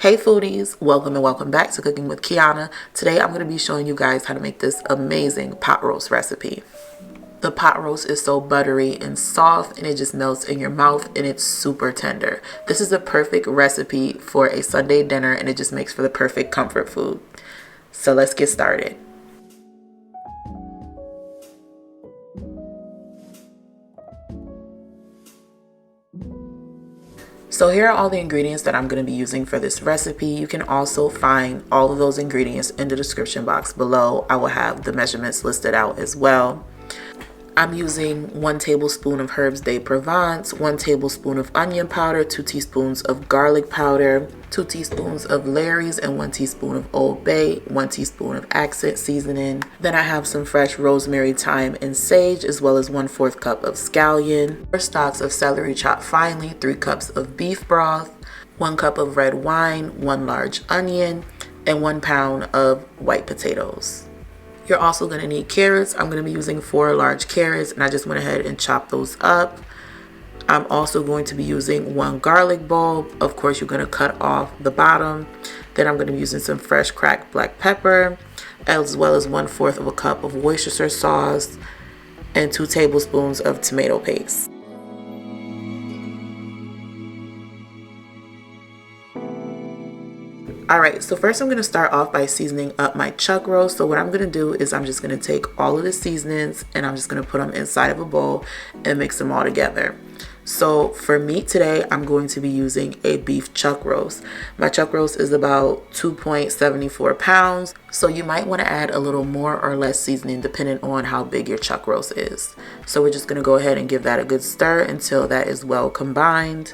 Hey foodies, welcome and welcome back to Cooking with Kiana. Today I'm going to be showing you guys how to make this amazing pot roast recipe. The pot roast is so buttery and soft and it just melts in your mouth and it's super tender. This is a perfect recipe for a Sunday dinner and it just makes for the perfect comfort food. So let's get started. So here are all the ingredients that I'm going to be using for this recipe. You can also find all of those ingredients in the description box below. I will have the measurements listed out as well. I'm using 1 tablespoon of herbs de Provence, 1 tablespoon of onion powder, 2 teaspoons of garlic powder, 2 teaspoons of Lawrys, and 1 teaspoon of Old Bay, 1 teaspoon of accent seasoning. Then I have some fresh rosemary, thyme, and sage, as well as 1/4 cup of scallion, 4 stalks of celery chopped finely, 3 cups of beef broth, 1 cup of red wine, 1 large onion, and 1 pound of white potatoes. You're also going to need carrots. I'm going to be using 4 large carrots and I just went ahead and chopped those up. I'm also going to be using 1 garlic bulb. Of course, you're going to cut off the bottom. Then I'm going to be using some fresh cracked black pepper, as well as 1/4 of a cup of Worcestershire sauce and 2 tablespoons of tomato paste. Alright, so first I'm going to start off by seasoning up my chuck roast. So what I'm going to do is I'm just going to take all of the seasonings and I'm just going to put them inside of a bowl and mix them all together. So for meat today, I'm going to be using a beef chuck roast. My chuck roast is about 2.74 pounds. So you might want to add a little more or less seasoning depending on how big your chuck roast is. So we're just going to go ahead and give that a good stir until that is well combined.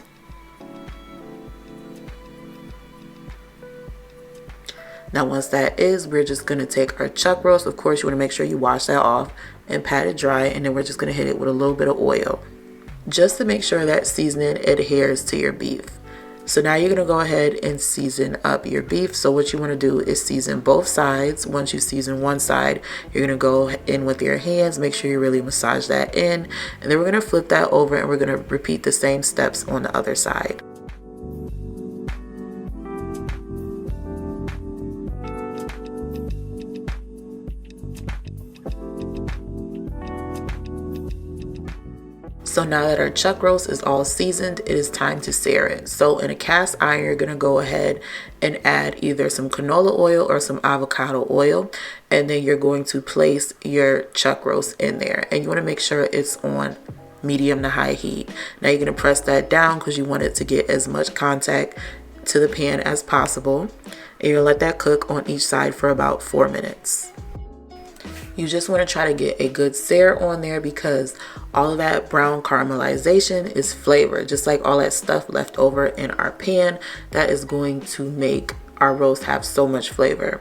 Now once that is, we're just going to take our chuck roast. Of course, you want to make sure you wash that off and pat it dry, and then we're just going to hit it with a little bit of oil just to make sure that seasoning adheres to your beef. So now you're going to go ahead and season up your beef. So what you want to do is season both sides. Once you season one side, you're going to go in with your hands, make sure you really massage that in, and then we're going to flip that over and we're going to repeat the same steps on the other side. So now that our chuck roast is all seasoned, it is time to sear it. So in a cast iron, you're going to go ahead and add either some canola oil or some avocado oil. And then you're going to place your chuck roast in there. And you want to make sure it's on medium to high heat. Now you're going to press that down because you want it to get as much contact to the pan as possible. And you're going to let that cook on each side for about 4 minutes. You just want to try to get a good sear on there because all of that brown caramelization is flavor. Just like all that stuff left over in our pan, that is going to make our roast have so much flavor.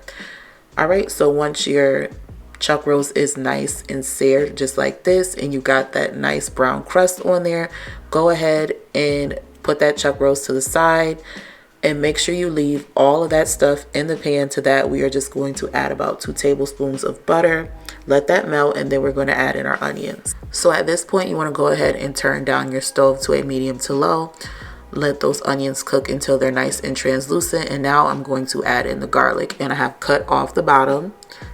Alright, so once your chuck roast is nice and seared just like this and you got that nice brown crust on there, go ahead and put that chuck roast to the side. And make sure you leave all of that stuff in the pan. To that, we are just going to add about 2 tablespoons of butter. Let that melt, and then we're going to add in our onions. So at this point, you want to go ahead and turn down your stove to a medium to low. Let those onions cook until they're nice and translucent. And now I'm going to add in the garlic. And I have cut off the bottom.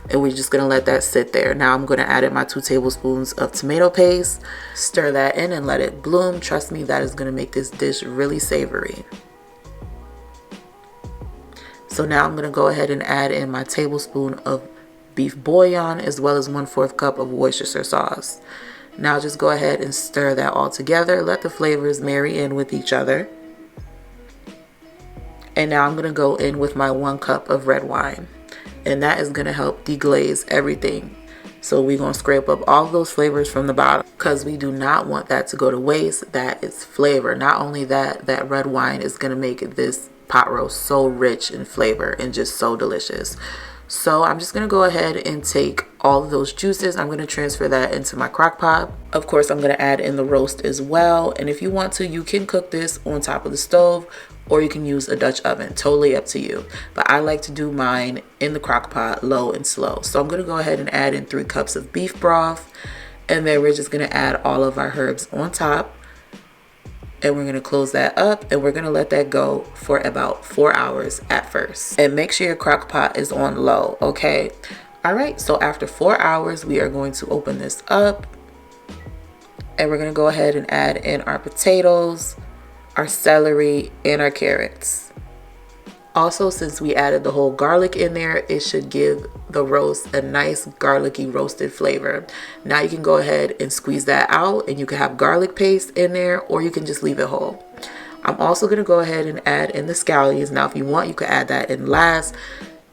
And we're just going to let that sit there. Now I'm going to add in my 2 tablespoons of tomato paste. Stir that in and let it bloom. Trust me, that is going to make this dish really savory. So now I'm going to go ahead and add in my tablespoon of beef bouillon as well as 1/4 cup of Worcestershire sauce. Now just go ahead and stir that all together. Let the flavors marry in with each other. And now I'm going to go in with my 1 cup of red wine. And that is going to help deglaze everything. So we're going to scrape up all those flavors from the bottom because we do not want that to go to waste. That is flavor. Not only that, that red wine is going to make this pot roast so rich in flavor and just so delicious. So I'm just going to go ahead and take all of those juices. I'm going to transfer that into my crock pot. Of course, I'm going to add in the roast as well. And if you want to, you can cook this on top of the stove or you can use a Dutch oven. Totally up to you. But I like to do mine in the crock pot, low and slow. So I'm going to go ahead and add in 3 cups of beef broth. And then we're just going to add all of our herbs on top. And we're going to close that up and we're going to let that go for about 4 hours at first. And make sure your crock pot is on low, okay? All right, so after 4 hours, we are going to open this up and we're going to go ahead and add in our potatoes, our celery, and our carrots. Also, since we added the whole garlic in there, it should give the roast a nice garlicky roasted flavor. Now you can go ahead and squeeze that out and you can have garlic paste in there, or you can just leave it whole. I'm also going to go ahead and add in the scallions. Now, if you want, you can add that in last.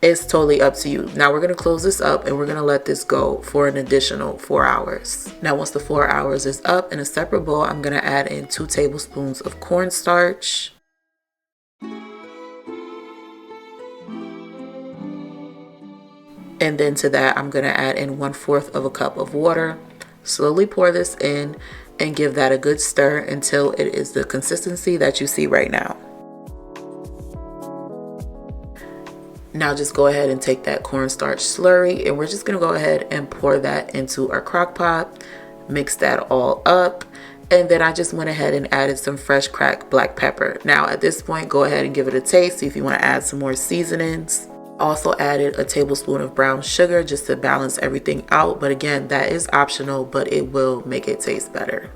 It's totally up to you. Now we're going to close this up and we're going to let this go for an additional 4 hours. Now, once the 4 hours is up, in a separate bowl, I'm going to add in 2 tablespoons of cornstarch. And then to that, I'm going to add in 1/4 of a cup of water. Slowly pour this in and give that a good stir until it is the consistency that you see right now. Now just go ahead and take that cornstarch slurry and we're just going to go ahead and pour that into our crock pot. Mix that all up. And then I just went ahead and added some fresh cracked black pepper. Now at this point, go ahead and give it a taste. See if you want to add some more seasonings. Also added a tablespoon of brown sugar just to balance everything out. But again, that is optional, but it will make it taste better.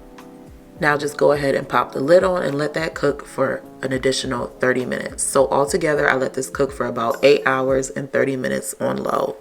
Now just go ahead and pop the lid on and let that cook for an additional 30 minutes. So altogether, I let this cook for about 8 hours and 30 minutes on low.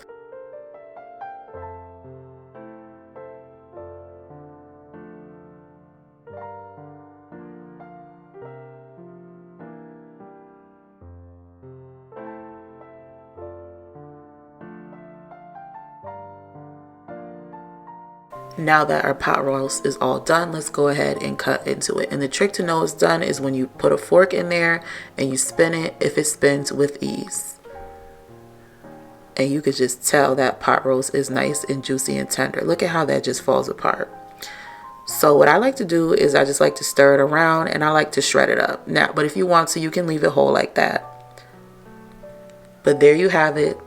Now that our pot roast is all done, let's go ahead and cut into it. And the trick to know it's done is when you put a fork in there and you spin it, if it spins with ease. And you could just tell that pot roast is nice and juicy and tender. Look at how that just falls apart. So what I like to do is I just like to stir it around and I like to shred it up. Now, but if you want to, you can leave it whole like that. But there you have it.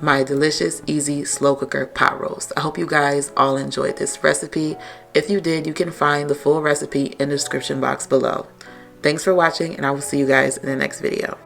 My delicious, easy, slow cooker pot roast. I hope you guys all enjoyed this recipe. If you did, you can find the full recipe in the description box below. Thanks for watching, and I will see you guys in the next video.